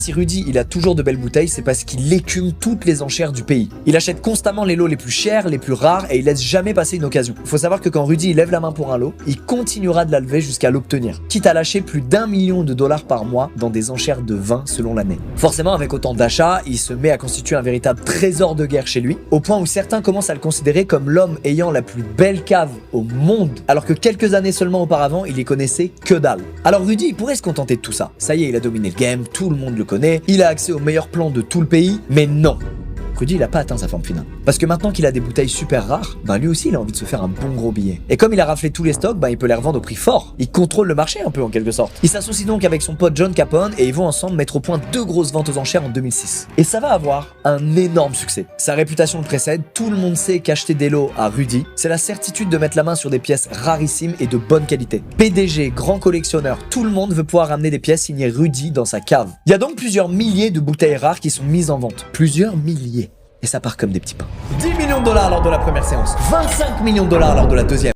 Si Rudy il a toujours de belles bouteilles, c'est parce qu'il écume toutes les enchères du pays. Il achète constamment les lots les plus chers, les plus rares et il laisse jamais passer une occasion. Il faut savoir que quand Rudy il lève la main pour un lot, il continuera de la lever jusqu'à l'obtenir, quitte à lâcher plus d'1 million de dollars par mois dans des enchères de vin selon l'année. Forcément, avec autant d'achats, il se met à constituer un véritable trésor de guerre chez lui, au point où certains commencent à le considérer comme l'homme ayant la plus belle cave au monde, alors que quelques années seulement auparavant, il y connaissait que dalle. Alors Rudy il pourrait se contenter de tout ça. Ça y est, il a dominé le game, tout le monde le connaît, il a accès aux meilleurs plans de tout le pays, mais non. Rudy il a pas atteint sa forme finale. Parce que maintenant qu'il a des bouteilles super rares, lui aussi il a envie de se faire un bon gros billet. Et comme il a raflé tous les stocks, il peut les revendre au prix fort. Il contrôle le marché un peu en quelque sorte. Il s'associe donc avec son pote John Capone et ils vont ensemble mettre au point 2 grosses ventes aux enchères en 2006. Et ça va avoir un énorme succès. Sa réputation le précède, tout le monde sait qu'acheter des lots à Rudy, c'est la certitude de mettre la main sur des pièces rarissimes et de bonne qualité. PDG, grand collectionneur, tout le monde veut pouvoir ramener des pièces signées Rudy dans sa cave. Il y a donc plusieurs milliers de bouteilles rares qui sont mises en vente. Plusieurs milliers. Et ça part comme des petits pains. 10 millions de dollars lors de la première séance, 25 millions de dollars lors de la deuxième.